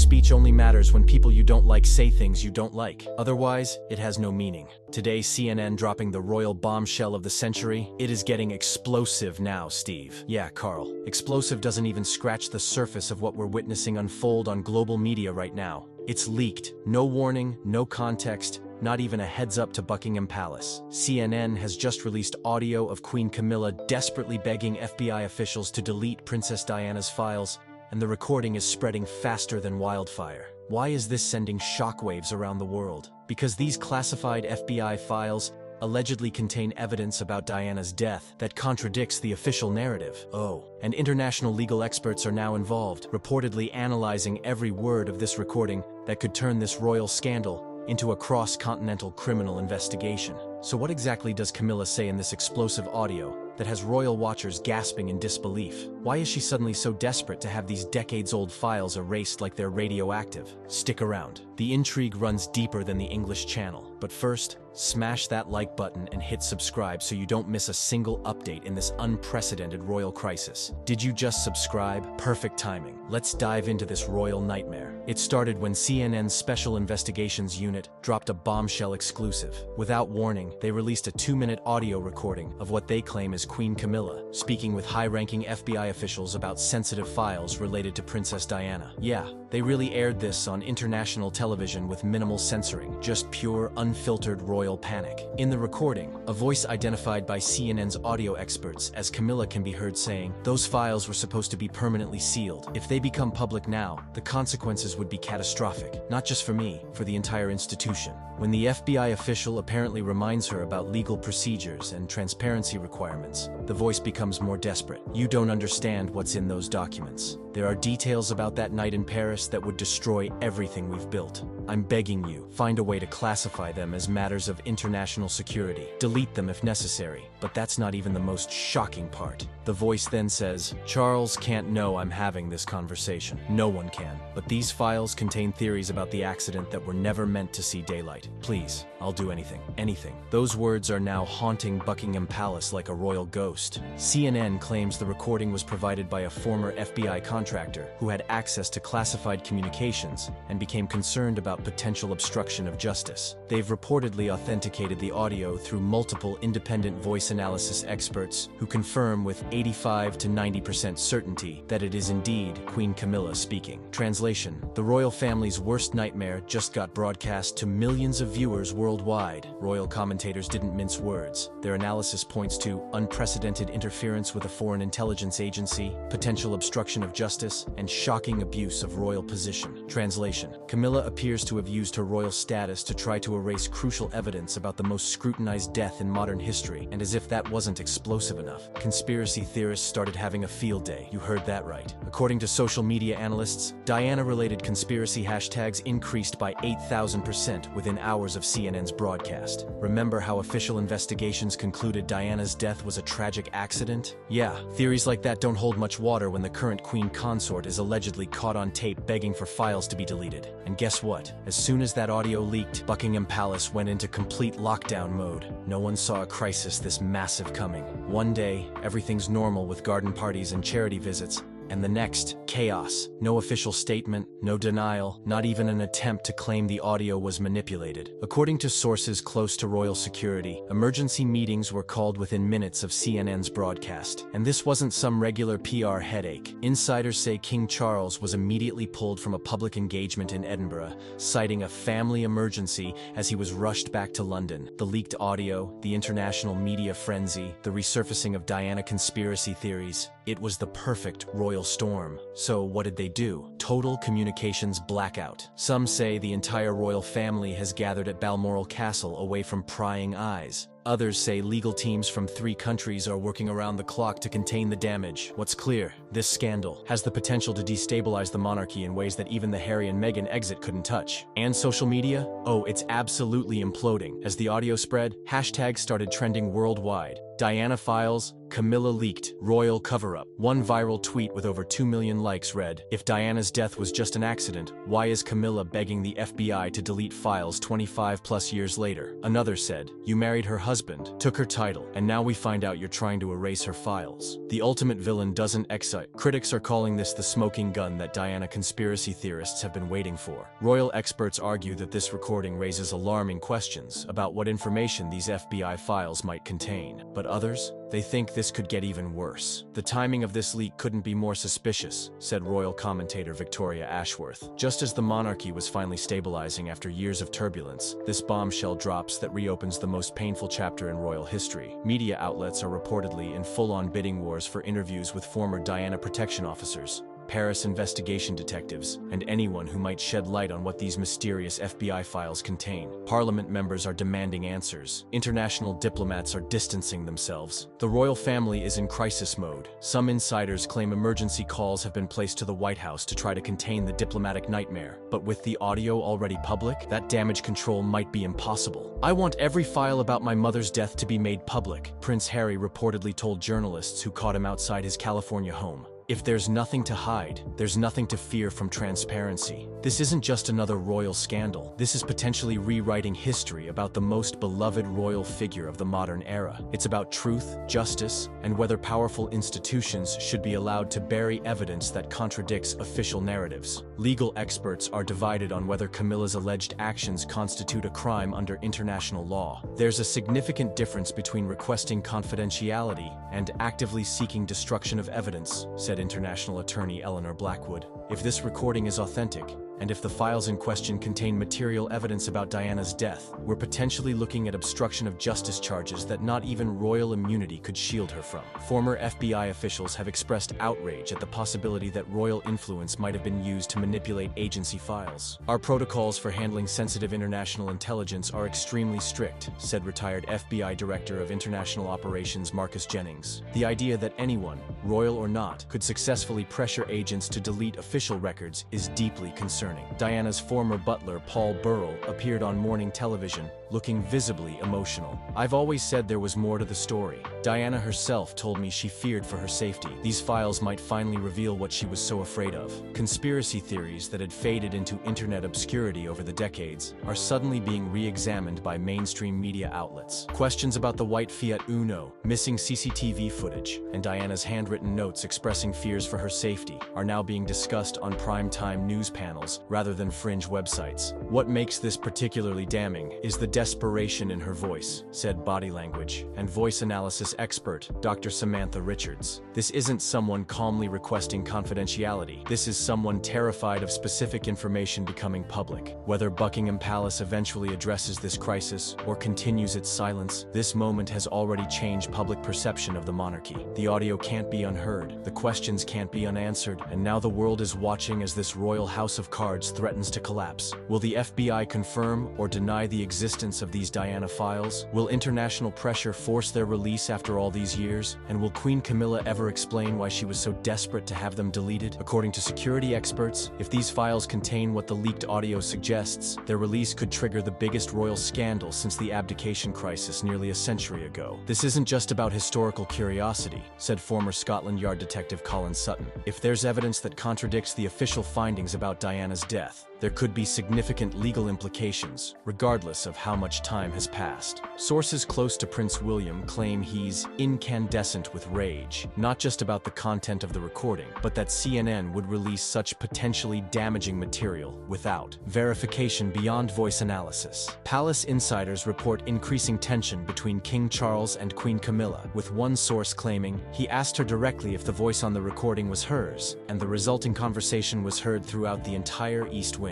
speech only matters when people you don't like say things you don't like. Otherwise, it has no meaning. Today, CNN dropping the royal bombshell of the century. It is getting explosive now, Steve. Yeah, Carl. Explosive doesn't even scratch the surface of what we're witnessing unfold on global media right now. It's leaked. No warning, no context, not even a heads up to Buckingham Palace. CNN has just released audio of Queen Camilla desperately begging FBI officials to delete Princess Diana's files, and the recording is spreading faster than wildfire. Why is this sending shockwaves around the world? Because these classified FBI files allegedly contain evidence about Diana's death that contradicts the official narrative. Oh, and international legal experts are now involved, reportedly analyzing every word of this recording that could turn this royal scandal into a cross-continental criminal investigation. So what exactly does Camilla say in this explosive audio that has royal watchers gasping in disbelief? Why is she suddenly so desperate to have these decades-old files erased like they're radioactive? Stick around. The intrigue runs deeper than the English Channel. But first, smash that like button and hit subscribe so you don't miss a single update in this unprecedented royal crisis. Did you just subscribe? Perfect timing. Let's dive into this royal nightmare. It started when CNN's Special Investigations Unit dropped a bombshell exclusive. Without warning, they released a 2-minute audio recording of what they claim is Queen Camilla speaking with high-ranking FBI officials about sensitive files related to Princess Diana. Yeah, they really aired this on international television with minimal censoring, just pure, unfiltered royal panic. In the recording, a voice identified by CNN's audio experts as Camilla can be heard saying, "Those files were supposed to be permanently sealed. If they become public now, the consequences would be catastrophic, not just for me, for the entire institution." When the FBI official apparently reminds her about legal procedures and transparency requirements, the voice becomes more desperate. "You don't understand what's in those documents. There are details about that night in Paris that would destroy everything we've built. I'm begging you, find a way to classify them as matters of international security. Delete them if necessary." But that's not even the most shocking part. The voice then says, "Charles can't know I'm having this conversation. No one can. But these files contain theories about the accident that were never meant to see daylight. Please, I'll do anything. Anything." Those words are now haunting Buckingham Palace like a royal ghost. CNN claims the recording was provided by a former FBI contractor who had access to classified communications and became concerned about potential obstruction of justice. They've reportedly authenticated the audio through multiple independent voice analysis experts who confirm with 85 to 90% certainty that it is indeed Queen Camilla speaking. Translation: the royal family's worst nightmare just got broadcast to millions of viewers worldwide. Royal commentators didn't mince words. Their analysis points to unprecedented interference with a foreign intelligence agency, potential obstruction of justice, and shocking abuse of royal position. Translation: Camilla appears to have used her royal status to try to erase crucial evidence about the most scrutinized death in modern history, and as if that wasn't explosive enough, conspiracy theorists started having a field day. You heard that right. According to social media analysts, Diana-related conspiracy hashtags increased by 8,000% within hours of CNN's broadcast. Remember how official investigations concluded Diana's death was a tragic accident? Yeah, theories like that don't hold much water when the current queen consort is allegedly caught on tape begging for files to be deleted. And guess what? As soon as that audio leaked, Buckingham Palace went into complete lockdown mode. No one saw a crisis this massive coming. One day, everything's normal with garden parties and charity visits, and the next, chaos. No official statement, no denial, not even an attempt to claim the audio was manipulated. According to sources close to royal security, emergency meetings were called within minutes of CNN's broadcast. And this wasn't some regular PR headache. Insiders say King Charles was immediately pulled from a public engagement in Edinburgh, citing a family emergency as he was rushed back to London. The leaked audio, the international media frenzy, the resurfacing of Diana conspiracy theories. It was the perfect royal storm. So what did they do? Total communications blackout. Some say the entire royal family has gathered at Balmoral Castle away from prying eyes. Others say legal teams from 3 countries are working around the clock to contain the damage. What's clear, this scandal has the potential to destabilize the monarchy in ways that even the Harry and Meghan exit couldn't touch. And social media? Oh, it's absolutely imploding. As the audio spread, hashtags started trending worldwide. Diana Files, Camilla leaked, royal cover-up. One viral tweet with over 2 million likes read, "If Diana's death was just an accident, why is Camilla begging the FBI to delete files 25+ years later?" Another said, "You married her husband, took her title, and now we find out you're trying to erase her files. The ultimate villain doesn't excite." Critics are calling this the smoking gun that Diana conspiracy theorists have been waiting for. Royal experts argue that this recording raises alarming questions about what information these FBI files might contain. But others? They think this could get even worse. "The timing of this leak couldn't be more suspicious," said royal commentator Victoria Ashworth. "Just as the monarchy was finally stabilizing after years of turbulence, this bombshell drops that reopens the most painful chapter in royal history." Media outlets are reportedly in full-on bidding wars for interviews with former Diana protection officers, Paris investigation detectives, and anyone who might shed light on what these mysterious FBI files contain. Parliament members are demanding answers. International diplomats are distancing themselves. The royal family is in crisis mode. Some insiders claim emergency calls have been placed to the White House to try to contain the diplomatic nightmare. But with the audio already public, that damage control might be impossible. "I want every file about my mother's death to be made public," Prince Harry reportedly told journalists who caught him outside his California home. "If there's nothing to hide, there's nothing to fear from transparency." This isn't just another royal scandal. This is potentially rewriting history about the most beloved royal figure of the modern era. It's about truth, justice, and whether powerful institutions should be allowed to bury evidence that contradicts official narratives. Legal experts are divided on whether Camilla's alleged actions constitute a crime under international law. There's a significant difference between requesting confidentiality and actively seeking destruction of evidence, said international attorney Eleanor Blackwood. "If this recording is authentic, and if the files in question contain material evidence about Diana's death, we're potentially looking at obstruction of justice charges that not even royal immunity could shield her from." Former FBI officials have expressed outrage at the possibility that royal influence might have been used to manipulate agency files. "Our protocols for handling sensitive international intelligence are extremely strict," said retired FBI Director of International Operations Marcus Jennings. "The idea that anyone, royal or not, could successfully pressure agents to delete official records is deeply concerning." Diana's former butler, Paul Burrell, appeared on morning television, looking visibly emotional. "I've always said there was more to the story. Diana herself told me she feared for her safety. These files might finally reveal what she was so afraid of." Conspiracy theories that had faded into internet obscurity over the decades are suddenly being re-examined by mainstream media outlets. Questions about the white Fiat Uno, missing CCTV footage, and Diana's handwritten notes expressing fears for her safety are now being discussed on prime-time news panels rather than fringe websites. "What makes this particularly damning is the desperation in her voice," said body language and voice analysis expert Dr. Samantha Richards. "This isn't someone calmly requesting confidentiality. This is someone terrified of specific information becoming public. Whether Buckingham Palace eventually addresses this crisis or continues its silence, this moment has already changed public perception of the monarchy. The audio can't be unheard, the questions can't be unanswered, and now the world is watching as this royal house of cards threatens to collapse. Will the FBI confirm or deny the existence of these Diana files? Will international pressure force their release after all these years? And will Queen Camilla ever explain why she was so desperate to have them deleted? According to security experts, if these files contain what the leaked audio suggests, their release could trigger the biggest royal scandal since the abdication crisis nearly a century ago. "This isn't just about historical curiosity," said former Scotland Yard detective Colin Sutton. "If there's evidence that contradicts the official findings about Diana's death, there could be significant legal implications, regardless of how much time has passed." Sources close to Prince William claim he's incandescent with rage, not just about the content of the recording, but that CNN would release such potentially damaging material without verification beyond voice analysis. Palace insiders report increasing tension between King Charles and Queen Camilla, with one source claiming he asked her directly if the voice on the recording was hers, and the resulting conversation was heard throughout the entire East Wing.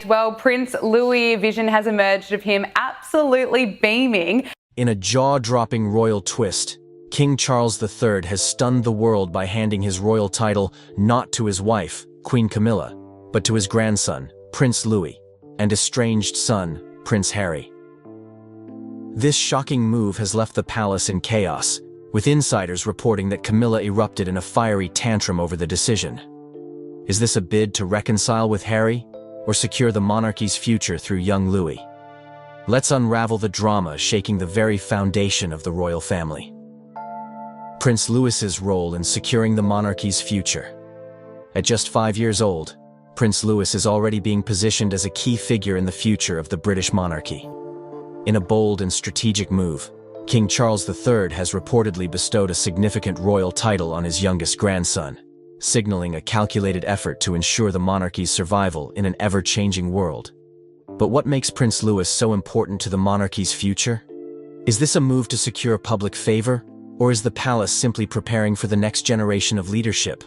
Well, Prince Louis, vision has emerged of him absolutely beaming. In a jaw-dropping royal twist, King Charles III has stunned the world by handing his royal title not to his wife, Queen Camilla, but to his grandson, Prince Louis, and estranged son, Prince Harry. This shocking move has left the palace in chaos, with insiders reporting that Camilla erupted in a fiery tantrum over the decision. Is this a bid to reconcile with Harry? or secure the monarchy's future through young Louis? Let's unravel the drama shaking the very foundation of the royal family. Prince Louis's role in securing the monarchy's future. At just 5 years old, Prince Louis is already being positioned as a key figure in the future of the British monarchy. In a bold and strategic move, King Charles III has reportedly bestowed a significant royal title on his youngest grandson, signaling a calculated effort to ensure the monarchy's survival in an ever-changing world. But what makes Prince Louis so important to the monarchy's future? Is this a move to secure public favor, or is the palace simply preparing for the next generation of leadership?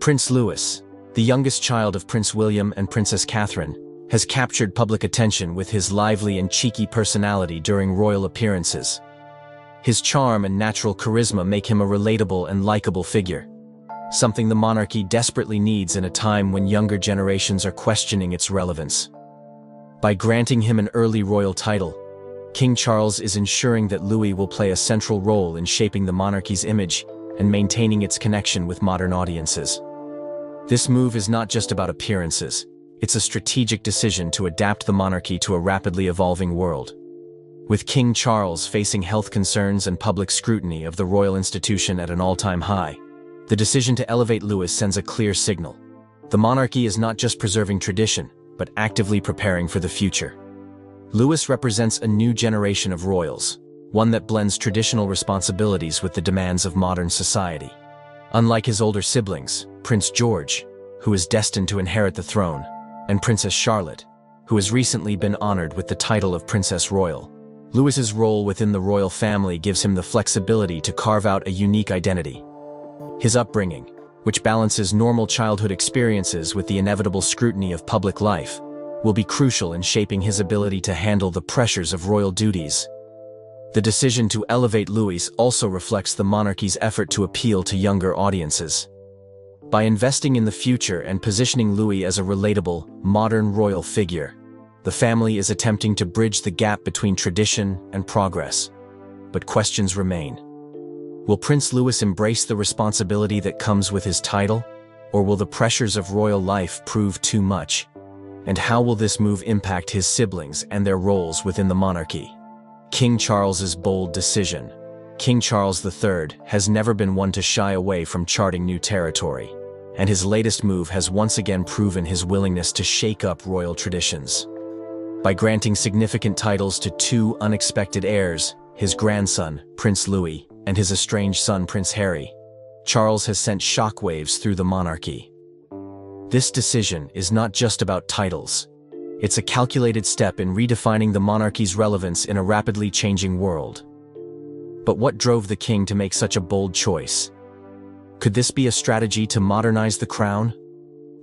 Prince Louis, the youngest child of Prince William and Princess Catherine, has captured public attention with his lively and cheeky personality during royal appearances. His charm and natural charisma make him a relatable and likable figure, something the monarchy desperately needs in a time when younger generations are questioning its relevance. By granting him an early royal title, King Charles is ensuring that Louis will play a central role in shaping the monarchy's image and maintaining its connection with modern audiences. This move is not just about appearances, it's a strategic decision to adapt the monarchy to a rapidly evolving world. With King Charles facing health concerns and public scrutiny of the royal institution at an all-time high, the decision to elevate Louis sends a clear signal. The monarchy is not just preserving tradition, but actively preparing for the future. Louis represents a new generation of royals, one that blends traditional responsibilities with the demands of modern society. Unlike his older siblings, Prince George, who is destined to inherit the throne, and Princess Charlotte, who has recently been honored with the title of Princess Royal, Louis's role within the royal family gives him the flexibility to carve out a unique identity. His upbringing, which balances normal childhood experiences with the inevitable scrutiny of public life, will be crucial in shaping his ability to handle the pressures of royal duties. The decision to elevate Louis also reflects the monarchy's effort to appeal to younger audiences. By investing in the future and positioning Louis as a relatable, modern royal figure, the family is attempting to bridge the gap between tradition and progress. But questions remain. Will Prince Louis embrace the responsibility that comes with his title, or will the pressures of royal life prove too much? And how will this move impact his siblings and their roles within the monarchy? King Charles's bold decision. King Charles III has never been one to shy away from charting new territory, and his latest move has once again proven his willingness to shake up royal traditions. By granting significant titles to two unexpected heirs, his grandson, Prince Louis, and his estranged son, Prince Harry, Charles has sent shockwaves through the monarchy. This decision is not just about titles. It's a calculated step in redefining the monarchy's relevance in a rapidly changing world. But what drove the king to make such a bold choice? Could this be a strategy to modernize the crown?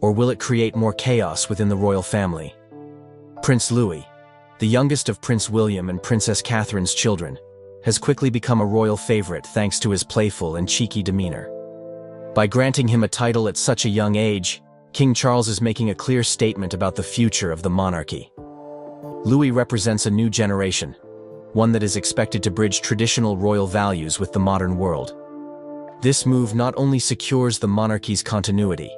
Or will it create more chaos within the royal family? Prince Louis, the youngest of Prince William and Princess Catherine's children, has quickly become a royal favorite thanks to his playful and cheeky demeanor. By granting him a title at such a young age, King Charles is making a clear statement about the future of the monarchy. Louis represents a new generation, one that is expected to bridge traditional royal values with the modern world. This move not only secures the monarchy's continuity,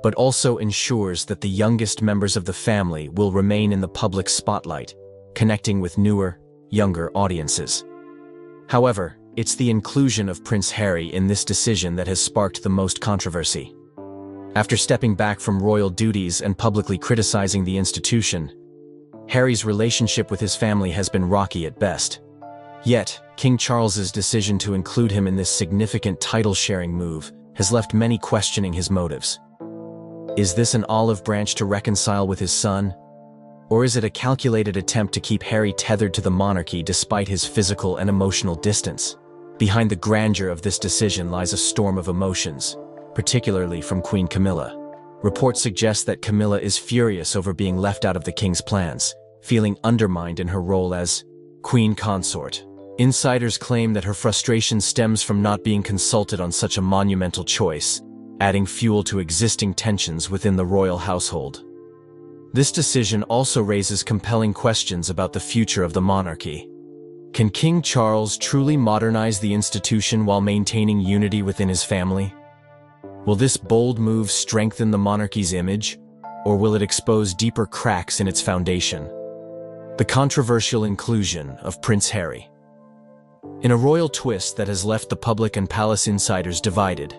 but also ensures that the youngest members of the family will remain in the public spotlight, connecting with newer, younger audiences. However, it's the inclusion of Prince Harry in this decision that has sparked the most controversy. After stepping back from royal duties and publicly criticizing the institution, Harry's relationship with his family has been rocky at best. Yet, King Charles's decision to include him in this significant title-sharing move has left many questioning his motives. Is this an olive branch to reconcile with his son? Or is it a calculated attempt to keep Harry tethered to the monarchy despite his physical and emotional distance? Behind the grandeur of this decision lies a storm of emotions, particularly from Queen Camilla. Reports suggest that Camilla is furious over being left out of the king's plans, feeling undermined in her role as queen consort. Insiders claim that her frustration stems from not being consulted on such a monumental choice, adding fuel to existing tensions within the royal household. This decision also raises compelling questions about the future of the monarchy. Can King Charles truly modernize the institution while maintaining unity within his family? Will this bold move strengthen the monarchy's image, or will it expose deeper cracks in its foundation? The controversial inclusion of Prince Harry. In a royal twist that has left the public and palace insiders divided,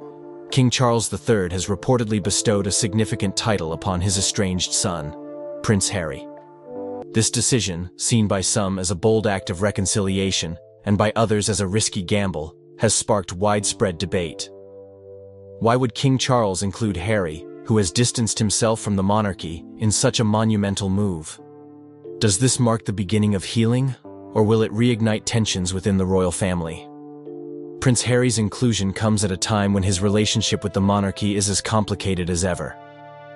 King Charles III has reportedly bestowed a significant title upon his estranged son, Prince Harry. This decision, seen by some as a bold act of reconciliation and by others as a risky gamble, has sparked widespread debate. Why would King Charles include Harry, who has distanced himself from the monarchy, in such a monumental move? Does this mark the beginning of healing, or will it reignite tensions within the royal family? Prince Harry's inclusion comes at a time when his relationship with the monarchy is as complicated as ever.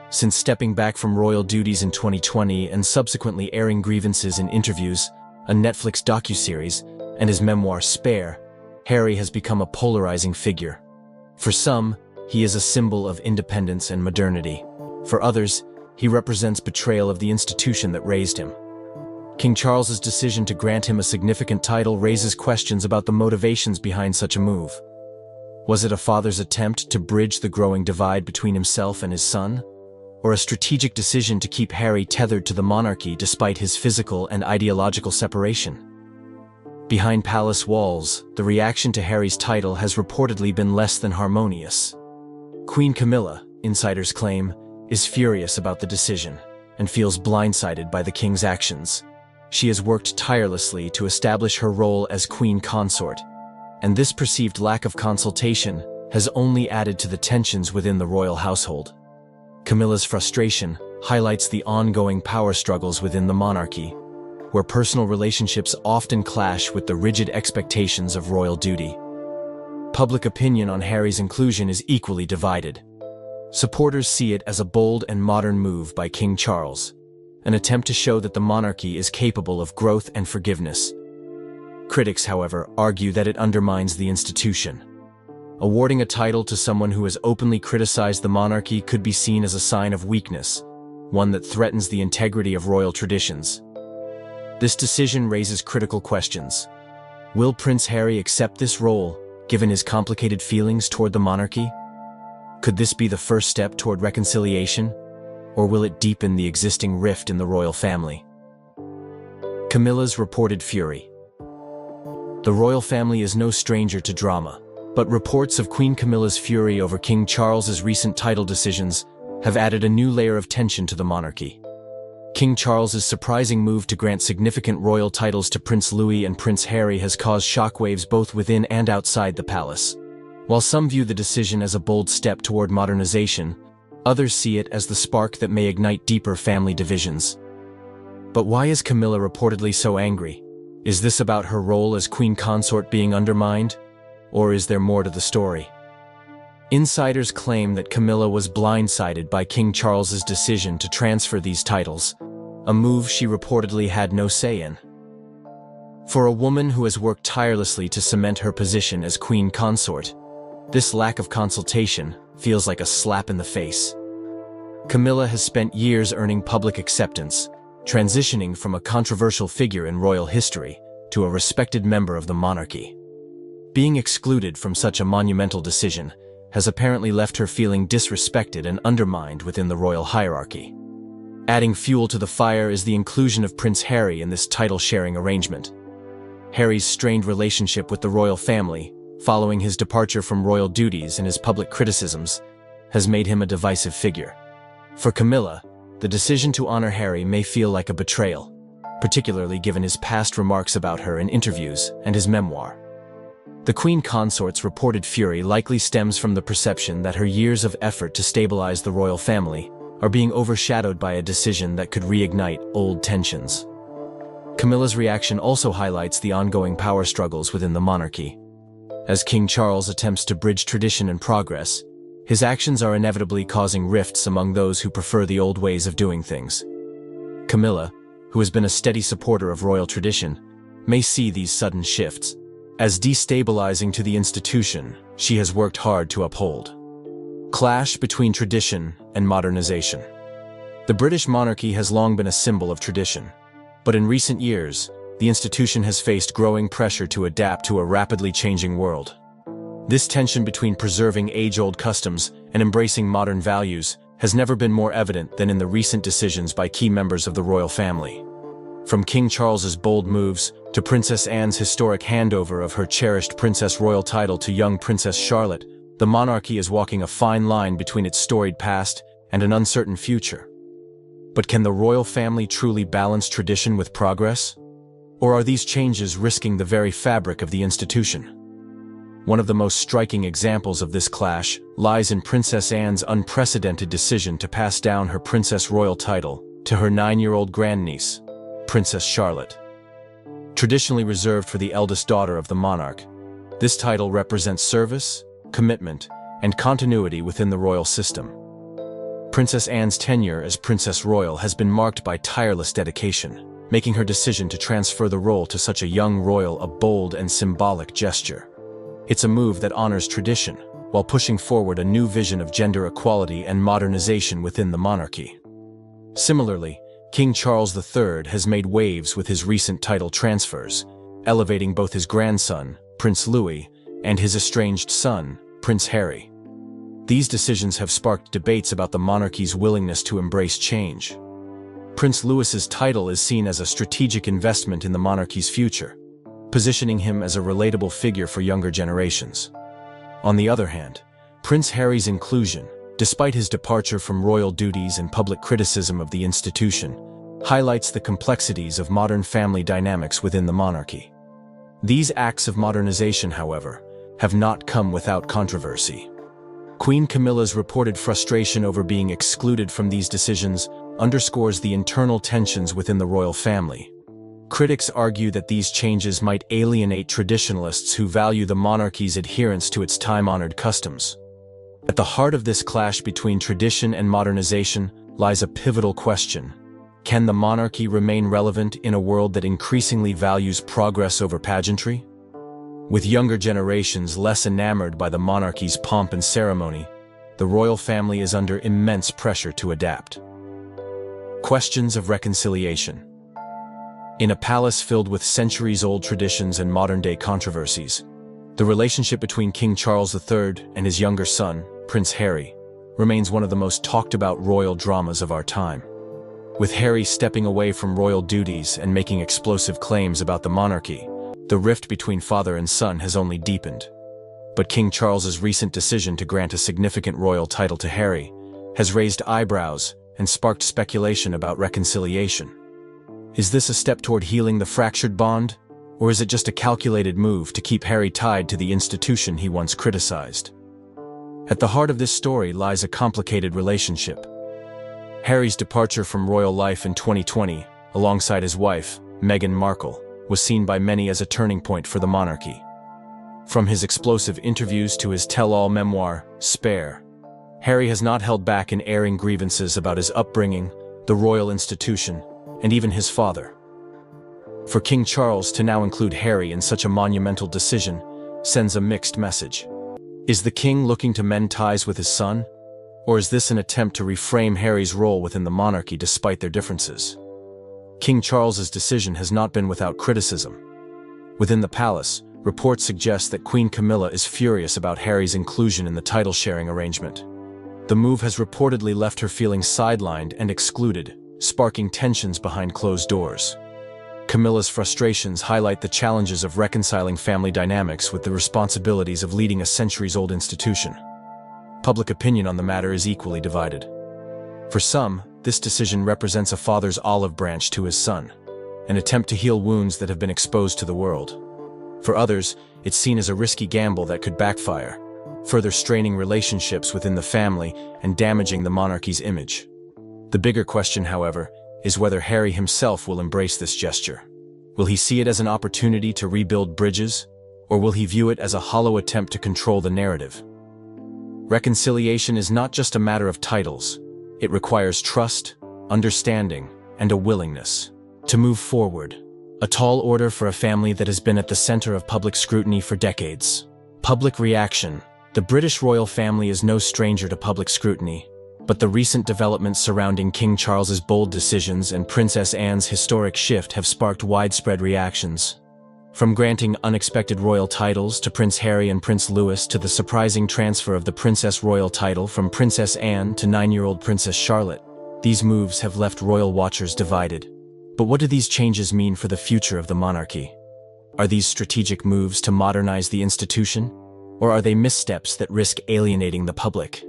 Since stepping back from royal duties in 2020 and subsequently airing grievances in interviews, a Netflix docuseries, and his memoir Spare, Harry has become a polarizing figure. For some, he is a symbol of independence and modernity. For others, he represents betrayal of the institution that raised him. King Charles's decision to grant him a significant title raises questions about the motivations behind such a move. Was it a father's attempt to bridge the growing divide between himself and his son? Or a strategic decision to keep Harry tethered to the monarchy despite his physical and ideological separation? Behind palace walls, the reaction to Harry's title has reportedly been less than harmonious. Queen Camilla, insiders claim, is furious about the decision and feels blindsided by the king's actions. She has worked tirelessly to establish her role as queen consort, and this perceived lack of consultation has only added to the tensions within the royal household. Camilla's frustration highlights the ongoing power struggles within the monarchy, where personal relationships often clash with the rigid expectations of royal duty. Public opinion on Harry's inclusion is equally divided. Supporters see it as a bold and modern move by King Charles, an attempt to show that the monarchy is capable of growth and forgiveness. Critics, however, argue that it undermines the institution. Awarding a title to someone who has openly criticized the monarchy could be seen as a sign of weakness, one that threatens the integrity of royal traditions. This decision raises critical questions. Will Prince Harry accept this role, given his complicated feelings toward the monarchy? Could this be the first step toward reconciliation, or will it deepen the existing rift in the royal family? Camilla's reported fury. The royal family is no stranger to drama, but reports of Queen Camilla's fury over King Charles's recent title decisions have added a new layer of tension to the monarchy. King Charles's surprising move to grant significant royal titles to Prince Louis and Prince Harry has caused shockwaves both within and outside the palace. While some view the decision as a bold step toward modernization, others see it as the spark that may ignite deeper family divisions. But why is Camilla reportedly so angry? Is this about her role as queen consort being undermined? Or is there more to the story? Insiders claim that Camilla was blindsided by King Charles's decision to transfer these titles, a move she reportedly had no say in. For a woman who has worked tirelessly to cement her position as queen consort, this lack of consultation feels like a slap in the face. Camilla has spent years earning public acceptance, transitioning from a controversial figure in royal history to a respected member of the monarchy. Being excluded from such a monumental decision has apparently left her feeling disrespected and undermined within the royal hierarchy. Adding fuel to the fire is the inclusion of Prince Harry in this title-sharing arrangement. Harry's strained relationship with the royal family, following his departure from royal duties and his public criticisms, has made him a divisive figure. For Camilla, the decision to honor Harry may feel like a betrayal, particularly given his past remarks about her in interviews and his memoir. The queen consort's reported fury likely stems from the perception that her years of effort to stabilize the royal family are being overshadowed by a decision that could reignite old tensions. Camilla's reaction also highlights the ongoing power struggles within the monarchy. As King Charles attempts to bridge tradition and progress, his actions are inevitably causing rifts among those who prefer the old ways of doing things. Camilla, who has been a steady supporter of royal tradition, may see these sudden shifts as destabilizing to the institution she has worked hard to uphold. Clash between tradition and modernization. The British monarchy has long been a symbol of tradition, but in recent years, the institution has faced growing pressure to adapt to a rapidly changing world. This tension between preserving age-old customs and embracing modern values has never been more evident than in the recent decisions by key members of the royal family. From King Charles's bold moves to Princess Anne's historic handover of her cherished Princess Royal title to young Princess Charlotte, the monarchy is walking a fine line between its storied past and an uncertain future. But can the royal family truly balance tradition with progress? Or are these changes risking the very fabric of the institution? One of the most striking examples of this clash lies in Princess Anne's unprecedented decision to pass down her Princess Royal title to her 9-year-old grandniece, Princess Charlotte. Traditionally reserved for the eldest daughter of the monarch, this title represents service, commitment, and continuity within the royal system. Princess Anne's tenure as Princess Royal has been marked by tireless dedication, making her decision to transfer the role to such a young royal a bold and symbolic gesture. It's a move that honors tradition, while pushing forward a new vision of gender equality and modernization within the monarchy. Similarly, King Charles III has made waves with his recent title transfers, elevating both his grandson, Prince Louis, and his estranged son, Prince Harry. These decisions have sparked debates about the monarchy's willingness to embrace change. Prince Louis's title is seen as a strategic investment in the monarchy's future, positioning him as a relatable figure for younger generations. On the other hand, Prince Harry's inclusion, despite his departure from royal duties and public criticism of the institution, highlights the complexities of modern family dynamics within the monarchy. These acts of modernization, however, have not come without controversy. Queen Camilla's reported frustration over being excluded from these decisions underscores the internal tensions within the royal family. Critics argue that these changes might alienate traditionalists who value the monarchy's adherence to its time-honored customs. At the heart of this clash between tradition and modernization lies a pivotal question. Can the monarchy remain relevant in a world that increasingly values progress over pageantry? With younger generations less enamored by the monarchy's pomp and ceremony, the royal family is under immense pressure to adapt. Questions of reconciliation. In a palace filled with centuries-old traditions and modern-day controversies, the relationship between King Charles III and his younger son, Prince Harry, remains one of the most talked-about royal dramas of our time. With Harry stepping away from royal duties and making explosive claims about the monarchy, the rift between father and son has only deepened. But King Charles's recent decision to grant a significant royal title to Harry has raised eyebrows and sparked speculation about reconciliation. Is this a step toward healing the fractured bond, or is it just a calculated move to keep Harry tied to the institution he once criticized? At the heart of this story lies a complicated relationship. Harry's departure from royal life in 2020, alongside his wife, Meghan Markle, was seen by many as a turning point for the monarchy. From his explosive interviews to his tell-all memoir, Spare, Harry has not held back in airing grievances about his upbringing, the royal institution, and even his father. For King Charles to now include Harry in such a monumental decision sends a mixed message. Is the king looking to mend ties with his son? Or is this an attempt to reframe Harry's role within the monarchy despite their differences? King Charles's decision has not been without criticism. Within the palace, reports suggest that Queen Camilla is furious about Harry's inclusion in the title-sharing arrangement. The move has reportedly left her feeling sidelined and excluded, sparking tensions behind closed doors. Camilla's frustrations highlight the challenges of reconciling family dynamics with the responsibilities of leading a centuries-old institution. Public opinion on the matter is equally divided. For some, this decision represents a father's olive branch to his son, an attempt to heal wounds that have been exposed to the world. For others, it's seen as a risky gamble that could backfire, further straining relationships within the family and damaging the monarchy's image. The bigger question, however, is whether Harry himself will embrace this gesture. Will he see it as an opportunity to rebuild bridges, or will he view it as a hollow attempt to control the narrative? Reconciliation is not just a matter of titles. It requires trust, understanding, and a willingness to move forward. A tall order for a family that has been at the center of public scrutiny for decades. Public reaction. The British royal family is no stranger to public scrutiny, but the recent developments surrounding King Charles's bold decisions and Princess Anne's historic shift have sparked widespread reactions. From granting unexpected royal titles to Prince Harry and Prince Louis to the surprising transfer of the Princess Royal title from Princess Anne to 9-year-old Princess Charlotte, these moves have left royal watchers divided. But what do these changes mean for the future of the monarchy? Are these strategic moves to modernize the institution? Or are they missteps that risk alienating the public?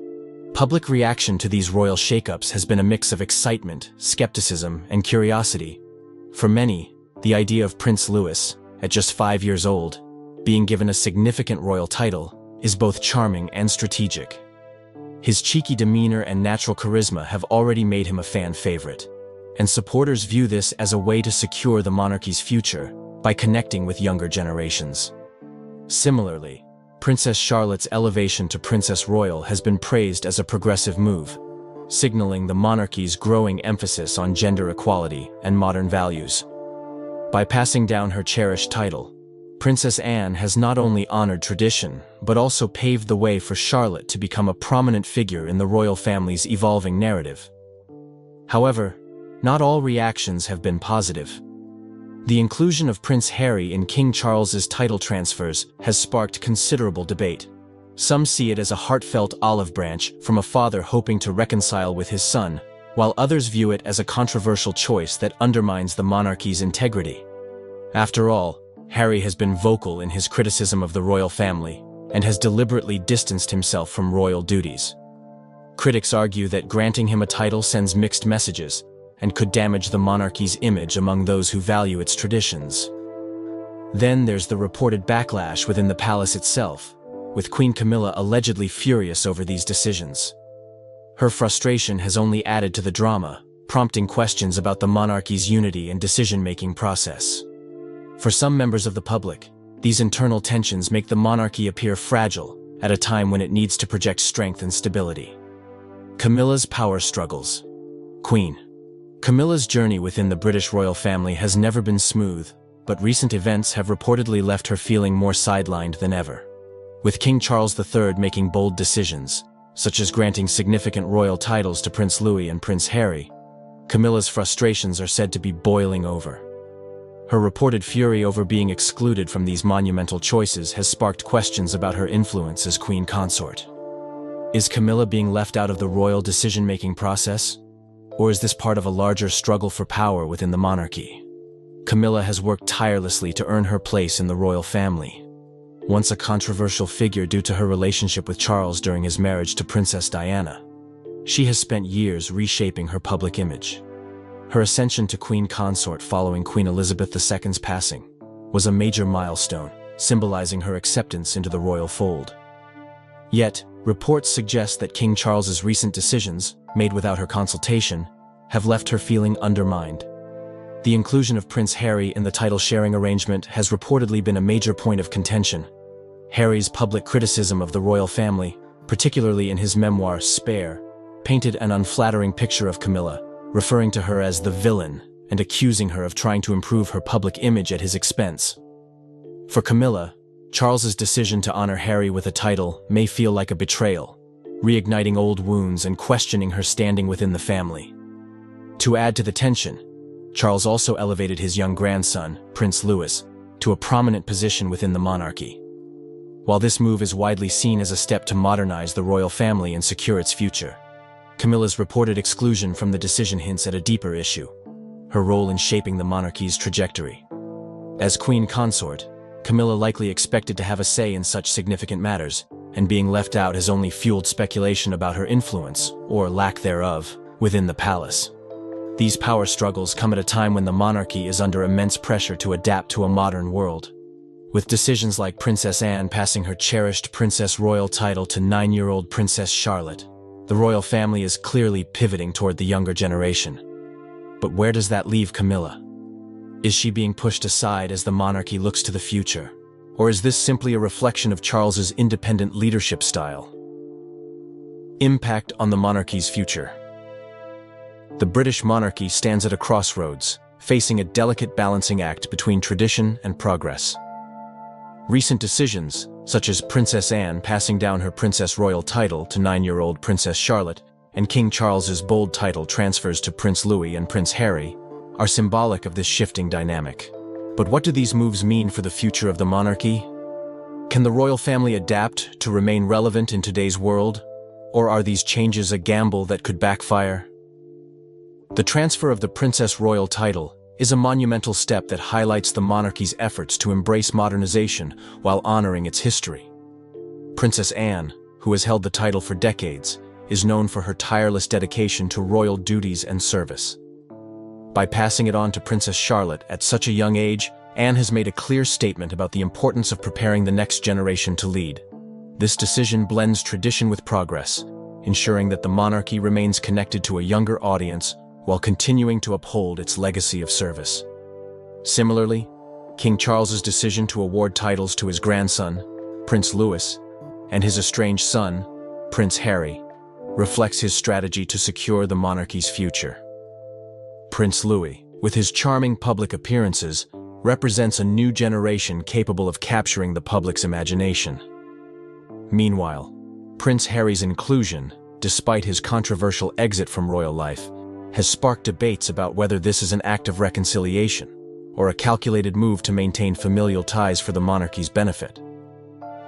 Public reaction to these royal shakeups has been a mix of excitement, skepticism, and curiosity. For many, the idea of Prince Louis, at just 5 years old, being given a significant royal title, is both charming and strategic. His cheeky demeanor and natural charisma have already made him a fan favorite, and supporters view this as a way to secure the monarchy's future by connecting with younger generations. Similarly, Princess Charlotte's elevation to Princess Royal has been praised as a progressive move, signaling the monarchy's growing emphasis on gender equality and modern values. By passing down her cherished title, Princess Anne has not only honored tradition, but also paved the way for Charlotte to become a prominent figure in the royal family's evolving narrative. However, not all reactions have been positive. The inclusion of Prince Harry in King Charles's title transfers has sparked considerable debate. Some see it as a heartfelt olive branch from a father hoping to reconcile with his son, while others view it as a controversial choice that undermines the monarchy's integrity. After all, Harry has been vocal in his criticism of the royal family and has deliberately distanced himself from royal duties. Critics argue that granting him a title sends mixed messages and could damage the monarchy's image among those who value its traditions. Then there's the reported backlash within the palace itself, with Queen Camilla allegedly furious over these decisions. Her frustration has only added to the drama, prompting questions about the monarchy's unity and decision-making process. For some members of the public, these internal tensions make the monarchy appear fragile at a time when it needs to project strength and stability. Camilla's power struggles. Queen Camilla's journey within the British royal family has never been smooth, but recent events have reportedly left her feeling more sidelined than ever. With King Charles III making bold decisions, such as granting significant royal titles to Prince Louis and Prince Harry, Camilla's frustrations are said to be boiling over. Her reported fury over being excluded from these monumental choices has sparked questions about her influence as queen consort. Is Camilla being left out of the royal decision-making process? Or is this part of a larger struggle for power within the monarchy? Camilla has worked tirelessly to earn her place in the royal family. Once a controversial figure due to her relationship with Charles during his marriage to Princess Diana, she has spent years reshaping her public image. Her ascension to queen consort following Queen Elizabeth II's passing was a major milestone, symbolizing her acceptance into the royal fold. Yet, reports suggest that King Charles's recent decisions, made without her consultation, have left her feeling undermined. The inclusion of Prince Harry in the title-sharing arrangement has reportedly been a major point of contention. Harry's public criticism of the royal family, particularly in his memoir Spare, painted an unflattering picture of Camilla, referring to her as the villain and accusing her of trying to improve her public image at his expense. For Camilla, Charles's decision to honor Harry with a title may feel like a betrayal, reigniting old wounds and questioning her standing within the family. To add to the tension, Charles also elevated his young grandson, Prince Louis, to a prominent position within the monarchy. While this move is widely seen as a step to modernize the royal family and secure its future, Camilla's reported exclusion from the decision hints at a deeper issue: her role in shaping the monarchy's trajectory. As queen consort, Camilla likely expected to have a say in such significant matters, and being left out has only fueled speculation about her influence, or lack thereof, within the palace. These power struggles come at a time when the monarchy is under immense pressure to adapt to a modern world. With decisions like Princess Anne passing her cherished Princess Royal title to 9-year-old Princess Charlotte, the royal family is clearly pivoting toward the younger generation. But where does that leave Camilla? Is she being pushed aside as the monarchy looks to the future? Or is this simply a reflection of Charles's independent leadership style? Impact on the monarchy's future. The British monarchy stands at a crossroads, facing a delicate balancing act between tradition and progress. Recent decisions, such as Princess Anne passing down her Princess Royal title to 9-year-old Princess Charlotte, and King Charles's bold title transfers to Prince Louis and Prince Harry, are symbolic of this shifting dynamic. But what do these moves mean for the future of the monarchy? Can the royal family adapt to remain relevant in today's world? Or are these changes a gamble that could backfire? The transfer of the Princess Royal title is a monumental step that highlights the monarchy's efforts to embrace modernization while honoring its history. Princess Anne, who has held the title for decades, is known for her tireless dedication to royal duties and service. By passing it on to Princess Charlotte at such a young age, Anne has made a clear statement about the importance of preparing the next generation to lead. This decision blends tradition with progress, ensuring that the monarchy remains connected to a younger audience while continuing to uphold its legacy of service. Similarly, King Charles's decision to award titles to his grandson, Prince Louis, and his estranged son, Prince Harry, reflects his strategy to secure the monarchy's future. Prince Louis, with his charming public appearances, represents a new generation capable of capturing the public's imagination. Meanwhile, Prince Harry's inclusion, despite his controversial exit from royal life, has sparked debates about whether this is an act of reconciliation or a calculated move to maintain familial ties for the monarchy's benefit.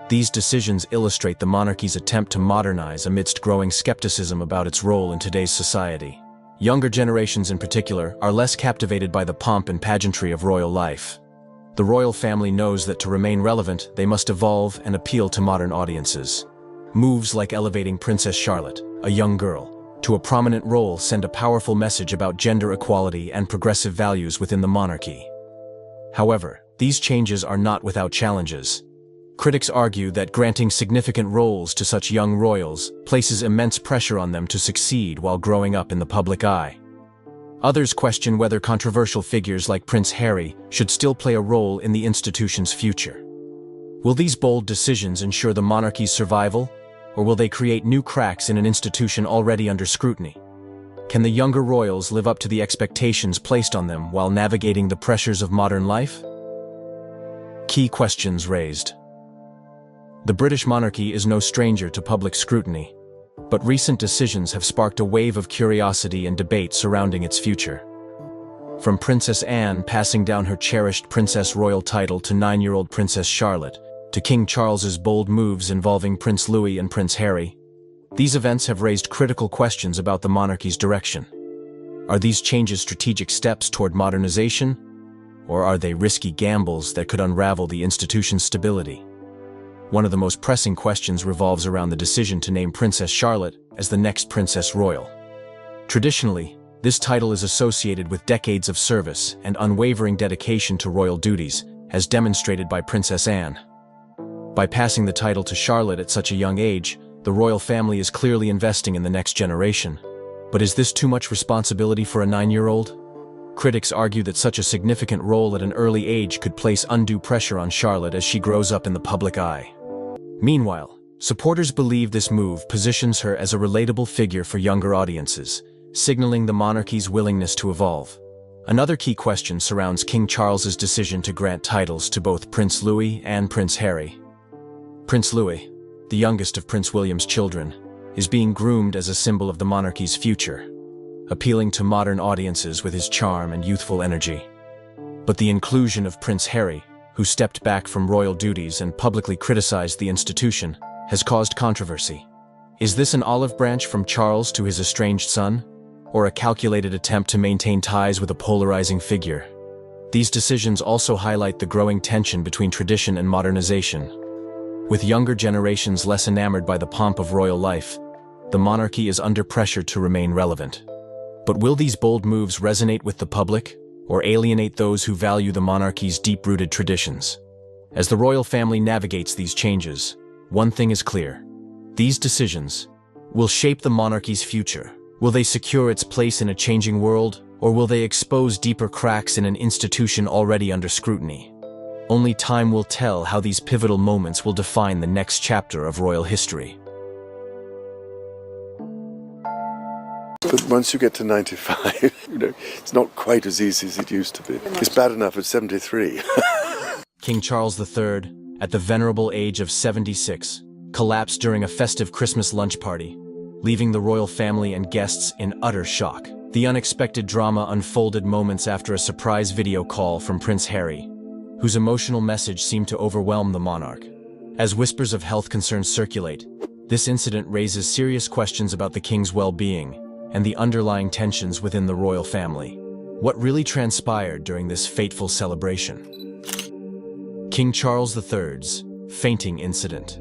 These decisions illustrate the monarchy's attempt to modernize amidst growing skepticism about its role in today's society. Younger generations in particular are less captivated by the pomp and pageantry of royal life. The royal family knows that to remain relevant, they must evolve and appeal to modern audiences. Moves like elevating Princess Charlotte, a young girl, to a prominent role send a powerful message about gender equality and progressive values within the monarchy. However, these changes are not without challenges. Critics argue that granting significant roles to such young royals places immense pressure on them to succeed while growing up in the public eye. Others question whether controversial figures like Prince Harry should still play a role in the institution's future. Will these bold decisions ensure the monarchy's survival, or will they create new cracks in an institution already under scrutiny? Can the younger royals live up to the expectations placed on them while navigating the pressures of modern life? Key questions raised. The British monarchy is no stranger to public scrutiny, but recent decisions have sparked a wave of curiosity and debate surrounding its future. From Princess Anne passing down her cherished Princess Royal title to 9-year-old Princess Charlotte, to King Charles's bold moves involving Prince Louis and Prince Harry, these events have raised critical questions about the monarchy's direction. Are these changes strategic steps toward modernization, or are they risky gambles that could unravel the institution's stability? One of the most pressing questions revolves around the decision to name Princess Charlotte as the next Princess Royal. Traditionally, this title is associated with decades of service and unwavering dedication to royal duties, as demonstrated by Princess Anne. By passing the title to Charlotte at such a young age, the royal family is clearly investing in the next generation. But is this too much responsibility for a 9-year-old? Critics argue that such a significant role at an early age could place undue pressure on Charlotte as she grows up in the public eye. Meanwhile, supporters believe this move positions her as a relatable figure for younger audiences, signaling the monarchy's willingness to evolve. Another key question surrounds King Charles's decision to grant titles to both Prince Louis and Prince Harry. Prince Louis, the youngest of Prince William's children, is being groomed as a symbol of the monarchy's future, appealing to modern audiences with his charm and youthful energy. But the inclusion of Prince Harry, who stepped back from royal duties and publicly criticized the institution, has caused controversy. Is this an olive branch from Charles to his estranged son, or a calculated attempt to maintain ties with a polarizing figure? These decisions also highlight the growing tension between tradition and modernization. With younger generations less enamored by the pomp of royal life, the monarchy is under pressure to remain relevant. But will these bold moves resonate with the public, or alienate those who value the monarchy's deep-rooted traditions? As the royal family navigates these changes, one thing is clear. These decisions will shape the monarchy's future. Will they secure its place in a changing world, or will they expose deeper cracks in an institution already under scrutiny? Only time will tell how these pivotal moments will define the next chapter of royal history. But once you get to 95, it's not quite as easy as it used to be. It's bad enough at 73. King Charles III, at the venerable age of 76, collapsed during a festive Christmas lunch party, leaving the royal family and guests in utter shock. The unexpected drama unfolded moments after a surprise video call from Prince Harry, whose emotional message seemed to overwhelm the monarch. As whispers of health concerns circulate, this incident raises serious questions about the king's well-being and the underlying tensions within the royal family. What really transpired during this fateful celebration? King Charles III's fainting incident.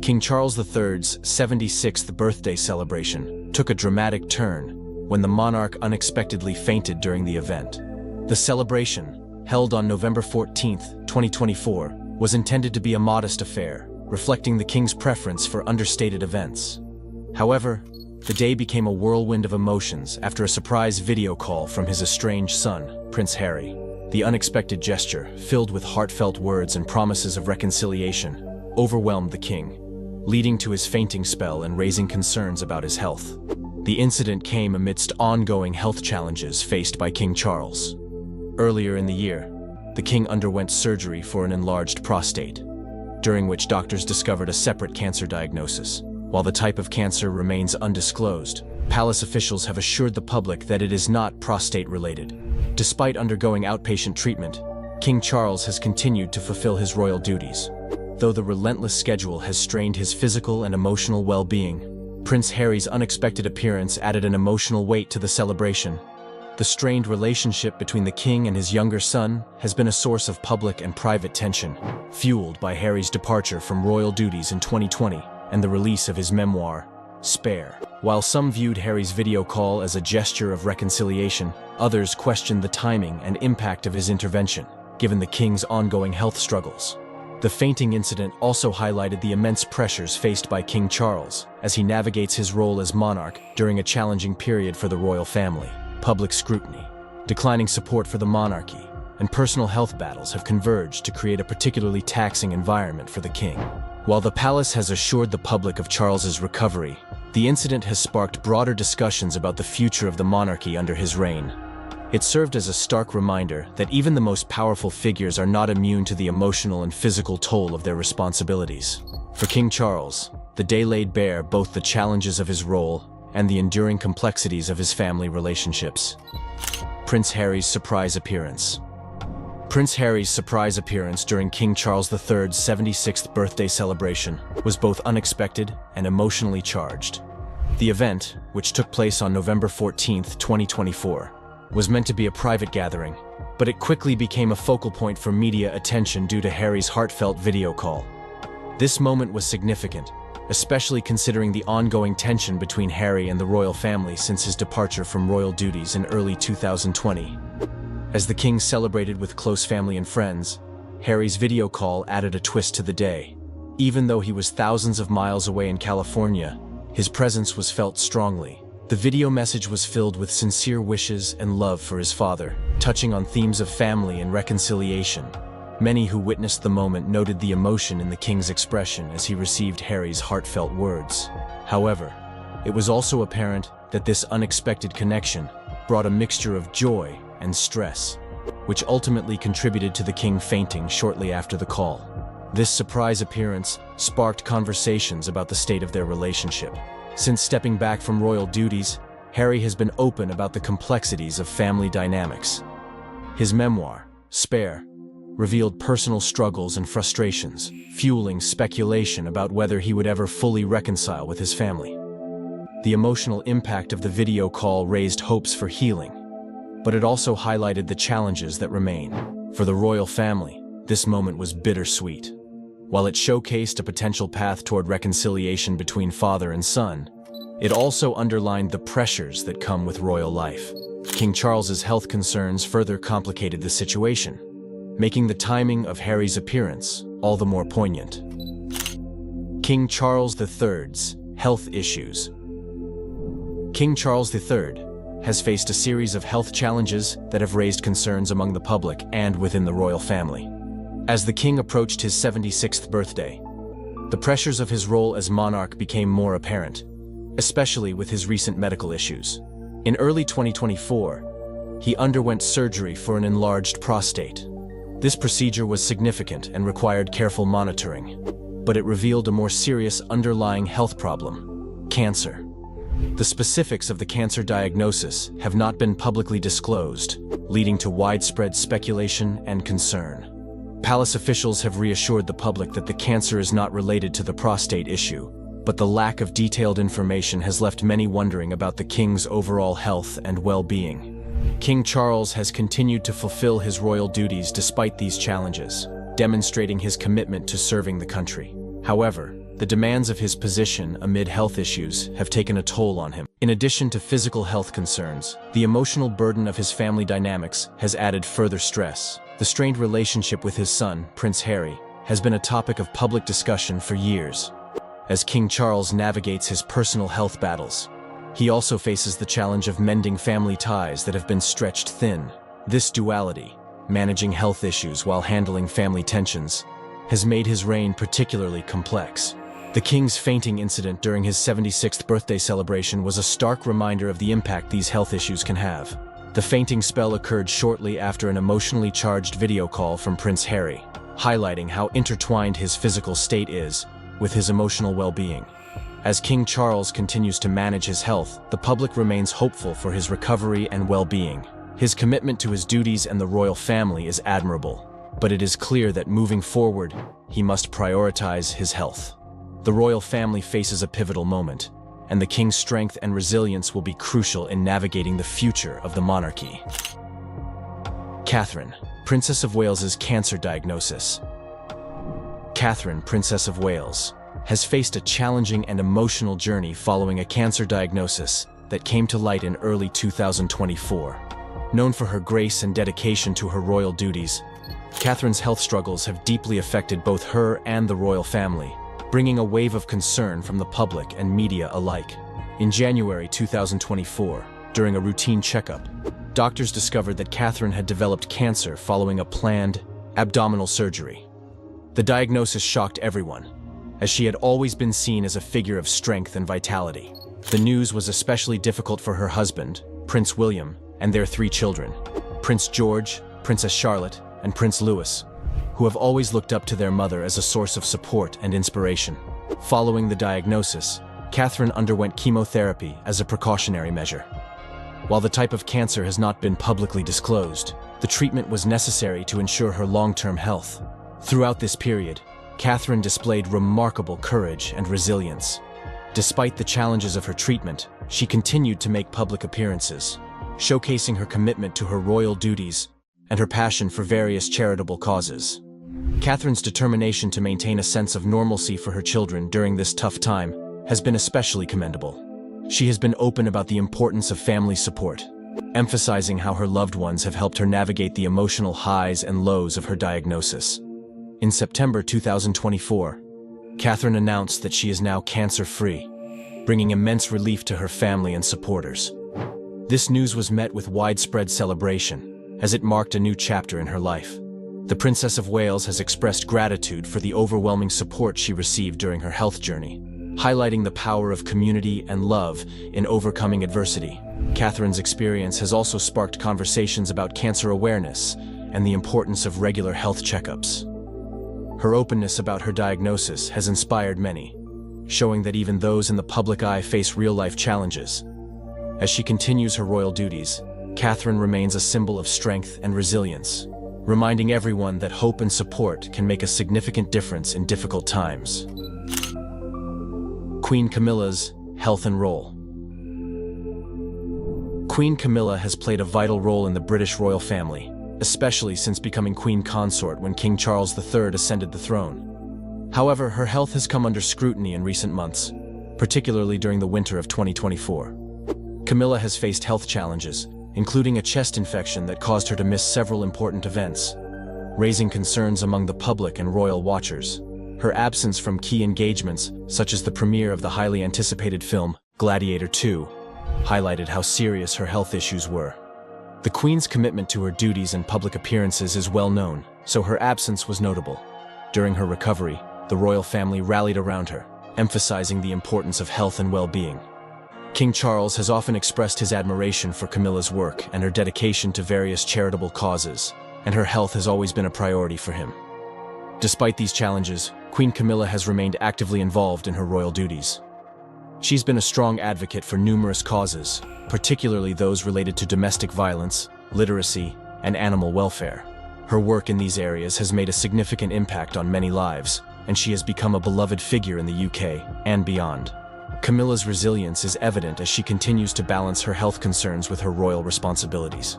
King Charles III's 76th birthday celebration took a dramatic turn when the monarch unexpectedly fainted during the event. The celebration, held on November 14, 2024, was intended to be a modest affair, reflecting the king's preference for understated events. However, the day became a whirlwind of emotions after a surprise video call from his estranged son, Prince Harry. The unexpected gesture, filled with heartfelt words and promises of reconciliation, overwhelmed the king, leading to his fainting spell and raising concerns about his health. The incident came amidst ongoing health challenges faced by King Charles. Earlier in the year, the king underwent surgery for an enlarged prostate, during which doctors discovered a separate cancer diagnosis. While the type of cancer remains undisclosed, palace officials have assured the public that it is not prostate-related. Despite undergoing outpatient treatment, King Charles has continued to fulfill his royal duties. Though the relentless schedule has strained his physical and emotional well-being, Prince Harry's unexpected appearance added an emotional weight to the celebration. The strained relationship between the king and his younger son has been a source of public and private tension, fueled by Harry's departure from royal duties in 2020 and the release of his memoir, Spare. While some viewed Harry's video call as a gesture of reconciliation, others questioned the timing and impact of his intervention, given the king's ongoing health struggles. The fainting incident also highlighted the immense pressures faced by King Charles as he navigates his role as monarch during a challenging period for the royal family. Public scrutiny, declining support for the monarchy, and personal health battles have converged to create a particularly taxing environment for the king. While the palace has assured the public of Charles's recovery, the incident has sparked broader discussions about the future of the monarchy under his reign. It served as a stark reminder that even the most powerful figures are not immune to the emotional and physical toll of their responsibilities. For King Charles, the day laid bare both the challenges of his role and the enduring complexities of his family relationships. Prince Harry's surprise appearance. Prince Harry's surprise appearance during King Charles III's 76th birthday celebration was both unexpected and emotionally charged. The event, which took place on November 14, 2024, was meant to be a private gathering, but it quickly became a focal point for media attention due to Harry's heartfelt video call. This moment was significant, especially considering the ongoing tension between Harry and the royal family since his departure from royal duties in early 2020. As the king celebrated with close family and friends, Harry's video call added a twist to the day. Even though he was thousands of miles away in California, his presence was felt strongly. The video message was filled with sincere wishes and love for his father, touching on themes of family and reconciliation. Many who witnessed the moment noted the emotion in the king's expression as he received Harry's heartfelt words. However, it was also apparent that this unexpected connection brought a mixture of joy and stress, which ultimately contributed to the king fainting shortly after the call. This surprise appearance sparked conversations about the state of their relationship. Since stepping back from royal duties, Harry has been open about the complexities of family dynamics. His memoir, Spare, revealed personal struggles and frustrations, fueling speculation about whether he would ever fully reconcile with his family. The emotional impact of the video call raised hopes for healing, but it also highlighted the challenges that remain. For the royal family, this moment was bittersweet. While it showcased a potential path toward reconciliation between father and son, it also underlined the pressures that come with royal life. King Charles's health concerns further complicated the situation, making the timing of Harry's appearance all the more poignant. King Charles III's health issues. King Charles III has faced a series of health challenges that have raised concerns among the public and within the royal family. As the king approached his 76th birthday, the pressures of his role as monarch became more apparent, especially with his recent medical issues. In early 2024, he underwent surgery for an enlarged prostate. This procedure was significant and required careful monitoring, but it revealed a more serious underlying health problem: cancer. The specifics of the cancer diagnosis have not been publicly disclosed, leading to widespread speculation and concern. Palace officials have reassured the public that the cancer is not related to the prostate issue, but the lack of detailed information has left many wondering about the king's overall health and well-being. King Charles has continued to fulfill his royal duties despite these challenges, demonstrating his commitment to serving the country. However, the demands of his position amid health issues have taken a toll on him. In addition to physical health concerns, the emotional burden of his family dynamics has added further stress. The strained relationship with his son, Prince Harry, has been a topic of public discussion for years. As King Charles navigates his personal health battles, he also faces the challenge of mending family ties that have been stretched thin. This duality, managing health issues while handling family tensions, has made his reign particularly complex. The king's fainting incident during his 76th birthday celebration was a stark reminder of the impact these health issues can have. The fainting spell occurred shortly after an emotionally charged video call from Prince Harry, highlighting how intertwined his physical state is with his emotional well-being. As King Charles continues to manage his health, the public remains hopeful for his recovery and well-being. His commitment to his duties and the royal family is admirable, but it is clear that moving forward, he must prioritize his health. The royal family faces a pivotal moment, and the king's strength and resilience will be crucial in navigating the future of the monarchy. Catherine, Princess of Wales's cancer diagnosis. Catherine, Princess of Wales, has faced a challenging and emotional journey following a cancer diagnosis that came to light in early 2024. Known for her grace and dedication to her royal duties, Catherine's health struggles have deeply affected both her and the royal family, bringing a wave of concern from the public and media alike. In January 2024, during a routine checkup, doctors discovered that Catherine had developed cancer following a planned abdominal surgery. The diagnosis shocked everyone, as she had always been seen as a figure of strength and vitality. The news was especially difficult for her husband, Prince William, and their 3 children, Prince George, Princess Charlotte, and Prince Louis, who have always looked up to their mother as a source of support and inspiration. Following the diagnosis, Catherine underwent chemotherapy as a precautionary measure. While the type of cancer has not been publicly disclosed, the treatment was necessary to ensure her long-term health. Throughout this period, Catherine displayed remarkable courage and resilience. Despite the challenges of her treatment, she continued to make public appearances, showcasing her commitment to her royal duties and her passion for various charitable causes. Catherine's determination to maintain a sense of normalcy for her children during this tough time has been especially commendable. She has been open about the importance of family support, emphasizing how her loved ones have helped her navigate the emotional highs and lows of her diagnosis. In September 2024, Catherine announced that she is now cancer-free, bringing immense relief to her family and supporters. This news was met with widespread celebration, as it marked a new chapter in her life. The Princess of Wales has expressed gratitude for the overwhelming support she received during her health journey, highlighting the power of community and love in overcoming adversity. Catherine's experience has also sparked conversations about cancer awareness and the importance of regular health checkups. Her openness about her diagnosis has inspired many, showing that even those in the public eye face real-life challenges. As she continues her royal duties, Catherine remains a symbol of strength and resilience, reminding everyone that hope and support can make a significant difference in difficult times. Queen Camilla's health and role. Queen Camilla has played a vital role in the British royal family, especially since becoming Queen Consort when King Charles III ascended the throne. However, her health has come under scrutiny in recent months, particularly during the winter of 2024. Camilla has faced health challenges, including a chest infection that caused her to miss several important events, raising concerns among the public and royal watchers. Her absence from key engagements, such as the premiere of the highly anticipated film Gladiator II, highlighted how serious her health issues were. The Queen's commitment to her duties and public appearances is well known, so her absence was notable. During her recovery, the royal family rallied around her, emphasizing the importance of health and well-being. King Charles has often expressed his admiration for Camilla's work and her dedication to various charitable causes, and her health has always been a priority for him. Despite these challenges, Queen Camilla has remained actively involved in her royal duties. She's been a strong advocate for numerous causes, particularly those related to domestic violence, literacy, and animal welfare. Her work in these areas has made a significant impact on many lives, and she has become a beloved figure in the UK and beyond. Camilla's resilience is evident as she continues to balance her health concerns with her royal responsibilities.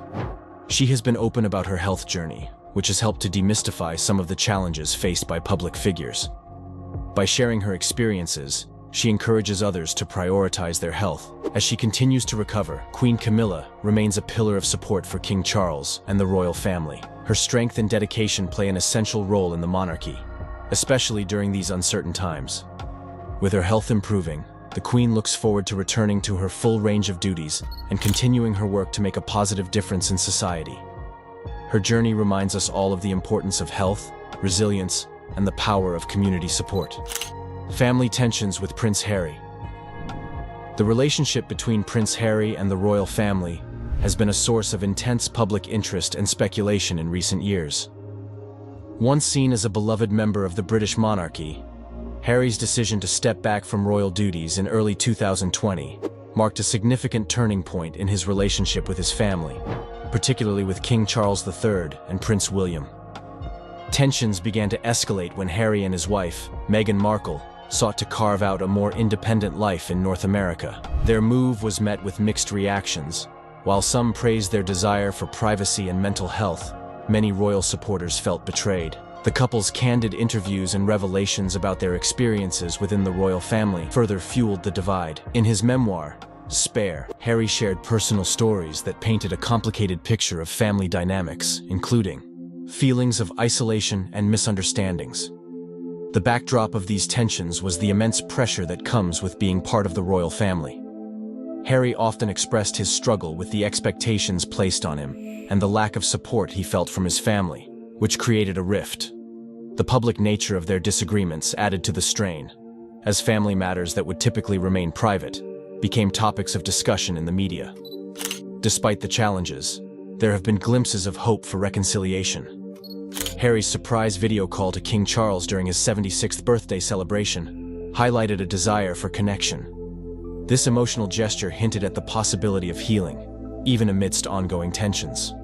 She has been open about her health journey, which has helped to demystify some of the challenges faced by public figures. By sharing her experiences, she encourages others to prioritize their health. As she continues to recover, Queen Camilla remains a pillar of support for King Charles and the royal family. Her strength and dedication play an essential role in the monarchy, especially during these uncertain times. With her health improving, the Queen looks forward to returning to her full range of duties and continuing her work to make a positive difference in society. Her journey reminds us all of the importance of health, resilience, and the power of community support. Family tensions with Prince Harry. The relationship between Prince Harry and the royal family has been a source of intense public interest and speculation in recent years. Once seen as a beloved member of the British monarchy, Harry's decision to step back from royal duties in early 2020 marked a significant turning point in his relationship with his family, particularly with King Charles III and Prince William. Tensions began to escalate when Harry and his wife, Meghan Markle, sought to carve out a more independent life in North America. Their move was met with mixed reactions. While some praised their desire for privacy and mental health, many royal supporters felt betrayed. The couple's candid interviews and revelations about their experiences within the royal family further fueled the divide. In his memoir, Spare, Harry shared personal stories that painted a complicated picture of family dynamics, including feelings of isolation and misunderstandings. The backdrop of these tensions was the immense pressure that comes with being part of the royal family. Harry often expressed his struggle with the expectations placed on him and the lack of support he felt from his family, which created a rift. The public nature of their disagreements added to the strain, as family matters that would typically remain private became topics of discussion in the media. Despite the challenges, there have been glimpses of hope for reconciliation. Harry's surprise video call to King Charles during his 76th birthday celebration highlighted a desire for connection. This emotional gesture hinted at the possibility of healing, even amidst ongoing tensions.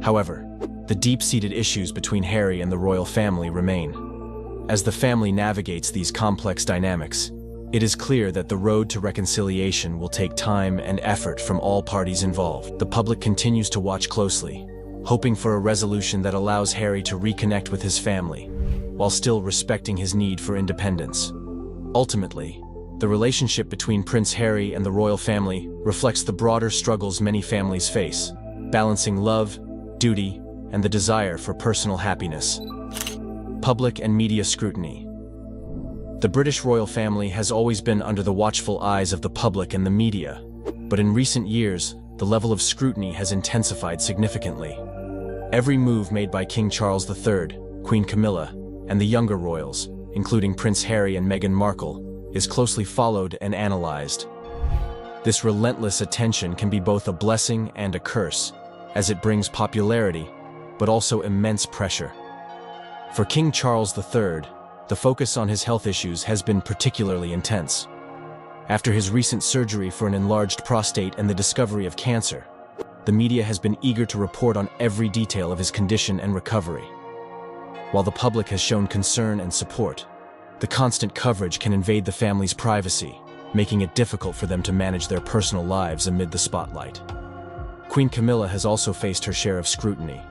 However, the deep-seated issues between Harry and the royal family remain. As the family navigates these complex dynamics, it is clear that the road to reconciliation will take time and effort from all parties involved. The public continues to watch closely, hoping for a resolution that allows Harry to reconnect with his family, while still respecting his need for independence. Ultimately, the relationship between Prince Harry and the royal family reflects the broader struggles many families face, balancing love, duty, and the desire for personal happiness. Public and media scrutiny. The British royal family has always been under the watchful eyes of the public and the media, but in recent years, the level of scrutiny has intensified significantly. Every move made by King Charles III, Queen Camilla, and the younger royals, including Prince Harry and Meghan Markle, is closely followed and analyzed. This relentless attention can be both a blessing and a curse, as it brings popularity, but also immense pressure. For King Charles III, the focus on his health issues has been particularly intense. After his recent surgery for an enlarged prostate and the discovery of cancer, the media has been eager to report on every detail of his condition and recovery. While the public has shown concern and support, the constant coverage can invade the family's privacy, making it difficult for them to manage their personal lives amid the spotlight. Queen Camilla has also faced her share of scrutiny,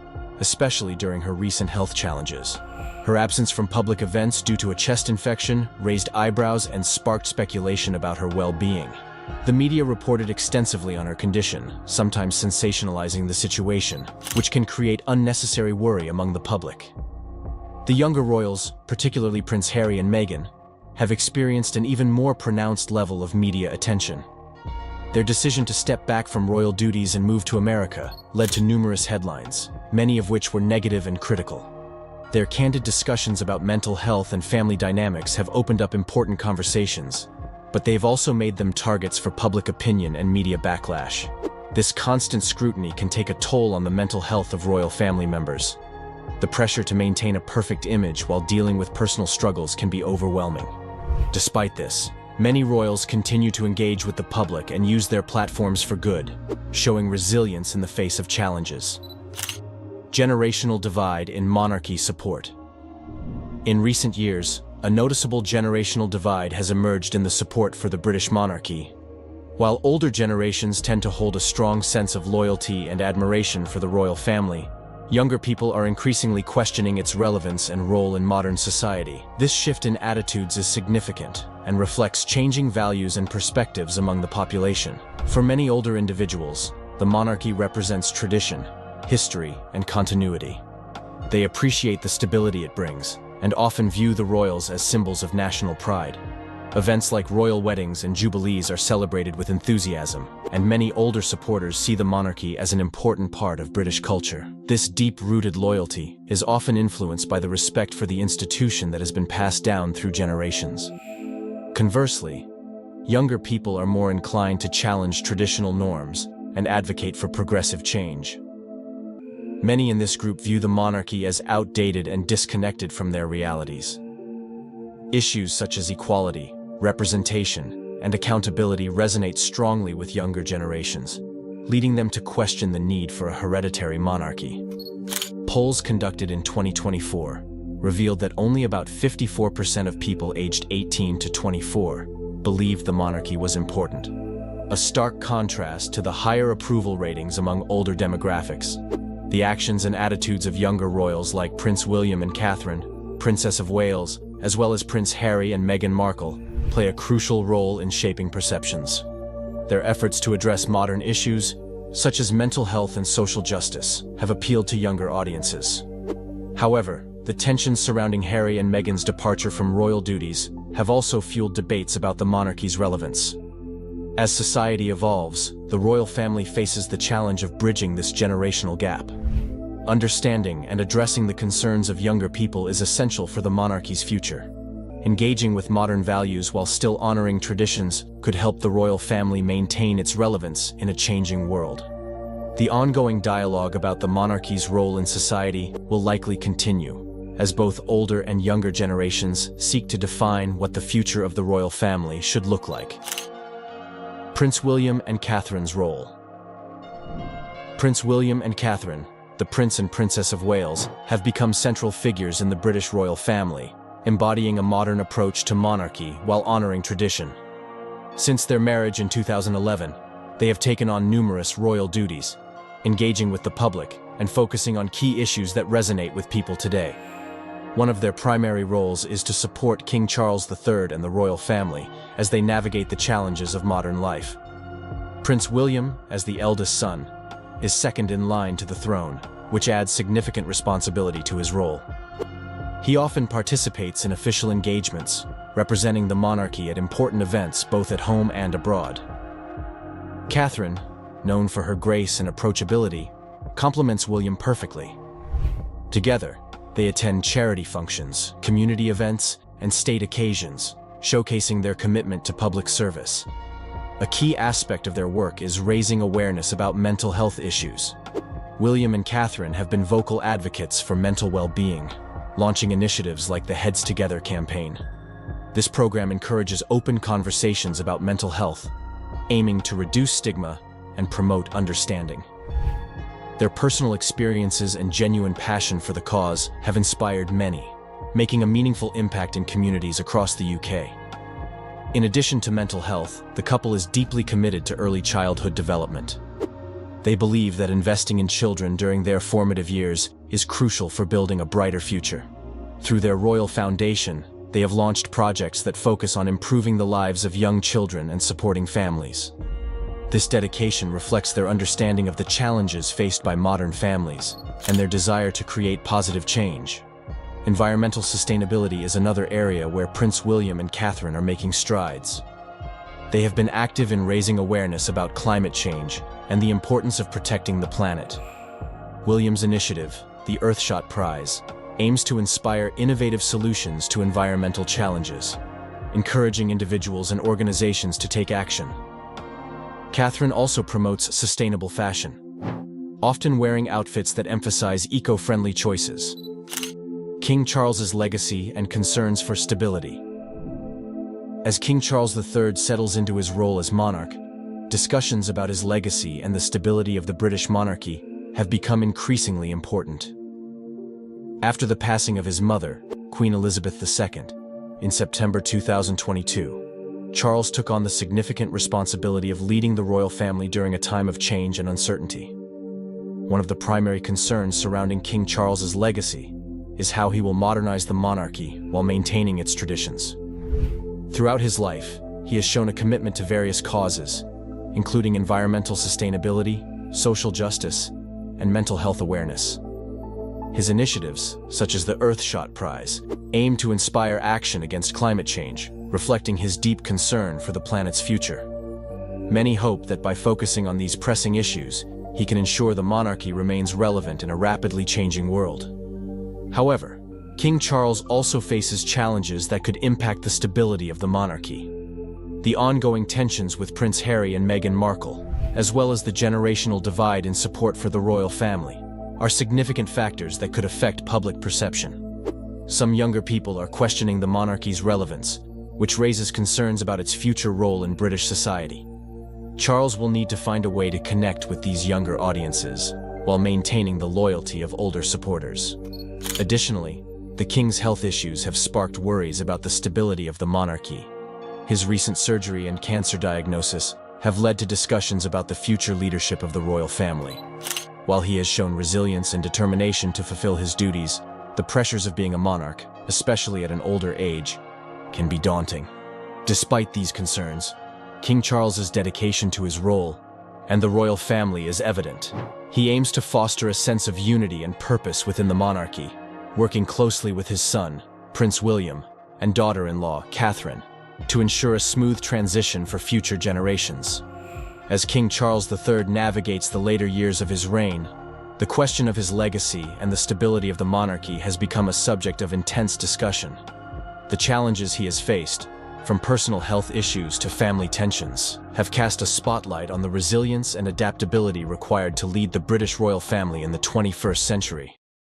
especially during her recent health challenges. Her absence from public events due to a chest infection raised eyebrows and sparked speculation about her well-being. The media reported extensively on her condition, sometimes sensationalizing the situation, which can create unnecessary worry among the public. The younger royals, particularly Prince Harry and Meghan, have experienced an even more pronounced level of media attention. Their decision to step back from royal duties and move to America led to numerous headlines, many of which were negative and critical. Their candid discussions about mental health and family dynamics have opened up important conversations, but they've also made them targets for public opinion and media backlash. This constant scrutiny can take a toll on the mental health of royal family members. The pressure to maintain a perfect image while dealing with personal struggles can be overwhelming. Despite this, Many royals continue to engage with the public and use their platforms for good, showing resilience in the face of challenges. Generational divide in monarchy support. In recent years, a noticeable generational divide has emerged in the support for the British monarchy. While older generations tend to hold a strong sense of loyalty and admiration for the royal family, younger people are increasingly questioning its relevance and role in modern society. This shift in attitudes is significant and reflects changing values and perspectives among the population. For many older individuals, the monarchy represents tradition, history, and continuity. They appreciate the stability it brings and often view the royals as symbols of national pride. Events like royal weddings and jubilees are celebrated with enthusiasm, and many older supporters see the monarchy as an important part of British culture. This deep-rooted loyalty is often influenced by the respect for the institution that has been passed down through generations. Conversely, younger people are more inclined to challenge traditional norms and advocate for progressive change. Many in this group view the monarchy as outdated and disconnected from their realities. Issues such as equality, representation, and accountability resonate strongly with younger generations, leading them to question the need for a hereditary monarchy. Polls conducted in 2024 revealed that only about 54% of people aged 18 to 24 believed the monarchy was important, a stark contrast to the higher approval ratings among older demographics. The actions and attitudes of younger royals like Prince William and Catherine, Princess of Wales, as well as Prince Harry and Meghan Markle, play a crucial role in shaping perceptions. Their efforts to address modern issues, such as mental health and social justice, have appealed to younger audiences. However, the tensions surrounding Harry and Meghan's departure from royal duties have also fueled debates about the monarchy's relevance. As society evolves, the royal family faces the challenge of bridging this generational gap. Understanding and addressing the concerns of younger people is essential for the monarchy's future. Engaging with modern values while still honoring traditions could help the royal family maintain its relevance in a changing world. The ongoing dialogue about the monarchy's role in society will likely continue, as both older and younger generations seek to define what the future of the royal family should look like. Prince William and Catherine's role. Prince William and Catherine, the Prince and Princess of Wales, have become central figures in the British royal family, embodying a modern approach to monarchy while honoring tradition. Since their marriage in 2011, they have taken on numerous royal duties, engaging with the public and focusing on key issues that resonate with people today. One of their primary roles is to support King Charles III and the royal family as they navigate the challenges of modern life. Prince William, as the eldest son, is second in line to the throne, which adds significant responsibility to his role. He often participates in official engagements, representing the monarchy at important events both at home and abroad. Catherine, known for her grace and approachability, complements William perfectly. Together, they attend charity functions, community events, and state occasions, showcasing their commitment to public service. A key aspect of their work is raising awareness about mental health issues. William and Catherine have been vocal advocates for mental well-being, launching initiatives like the Heads Together campaign. This program encourages open conversations about mental health, aiming to reduce stigma and promote understanding. Their personal experiences and genuine passion for the cause have inspired many, making a meaningful impact in communities across the UK. In addition to mental health, the couple is deeply committed to early childhood development. They believe that investing in children during their formative years is crucial for building a brighter future. Through their Royal Foundation, they have launched projects that focus on improving the lives of young children and supporting families. This dedication reflects their understanding of the challenges faced by modern families and their desire to create positive change. Environmental sustainability is another area where Prince William and Catherine are making strides. They have been active in raising awareness about climate change and the importance of protecting the planet. William's initiative, the Earthshot Prize, aims to inspire innovative solutions to environmental challenges, encouraging individuals and organizations to take action. Catherine also promotes sustainable fashion, often wearing outfits that emphasize eco-friendly choices. King Charles's legacy and concerns for stability. As King Charles III settles into his role as monarch, discussions about his legacy and the stability of the British monarchy have become increasingly important. After the passing of his mother, Queen Elizabeth II, in September 2022, Charles took on the significant responsibility of leading the royal family during a time of change and uncertainty. One of the primary concerns surrounding King Charles's legacy is how he will modernize the monarchy while maintaining its traditions. Throughout his life, he has shown a commitment to various causes, including environmental sustainability, social justice, and mental health awareness. His initiatives, such as the Earthshot Prize, aim to inspire action against climate change, reflecting his deep concern for the planet's future. Many hope that by focusing on these pressing issues, he can ensure the monarchy remains relevant in a rapidly changing world. However, King Charles also faces challenges that could impact the stability of the monarchy. The ongoing tensions with Prince Harry and Meghan Markle, as well as the generational divide in support for the royal family, are significant factors that could affect public perception. Some younger people are questioning the monarchy's relevance, which raises concerns about its future role in British society. Charles will need to find a way to connect with these younger audiences, while maintaining the loyalty of older supporters. Additionally, the king's health issues have sparked worries about the stability of the monarchy. His recent surgery and cancer diagnosis have led to discussions about the future leadership of the royal family. While he has shown resilience and determination to fulfill his duties, the pressures of being a monarch, especially at an older age, can be daunting. Despite these concerns, King Charles's dedication to his role and the royal family is evident. He aims to foster a sense of unity and purpose within the monarchy, working closely with his son, Prince William, and daughter-in-law, Catherine, to ensure a smooth transition for future generations. As King Charles III navigates the later years of his reign, the question of his legacy and the stability of the monarchy has become a subject of intense discussion. The challenges he has faced, from personal health issues to family tensions, have cast a spotlight on the resilience and adaptability required to lead the British royal family in the 21st century.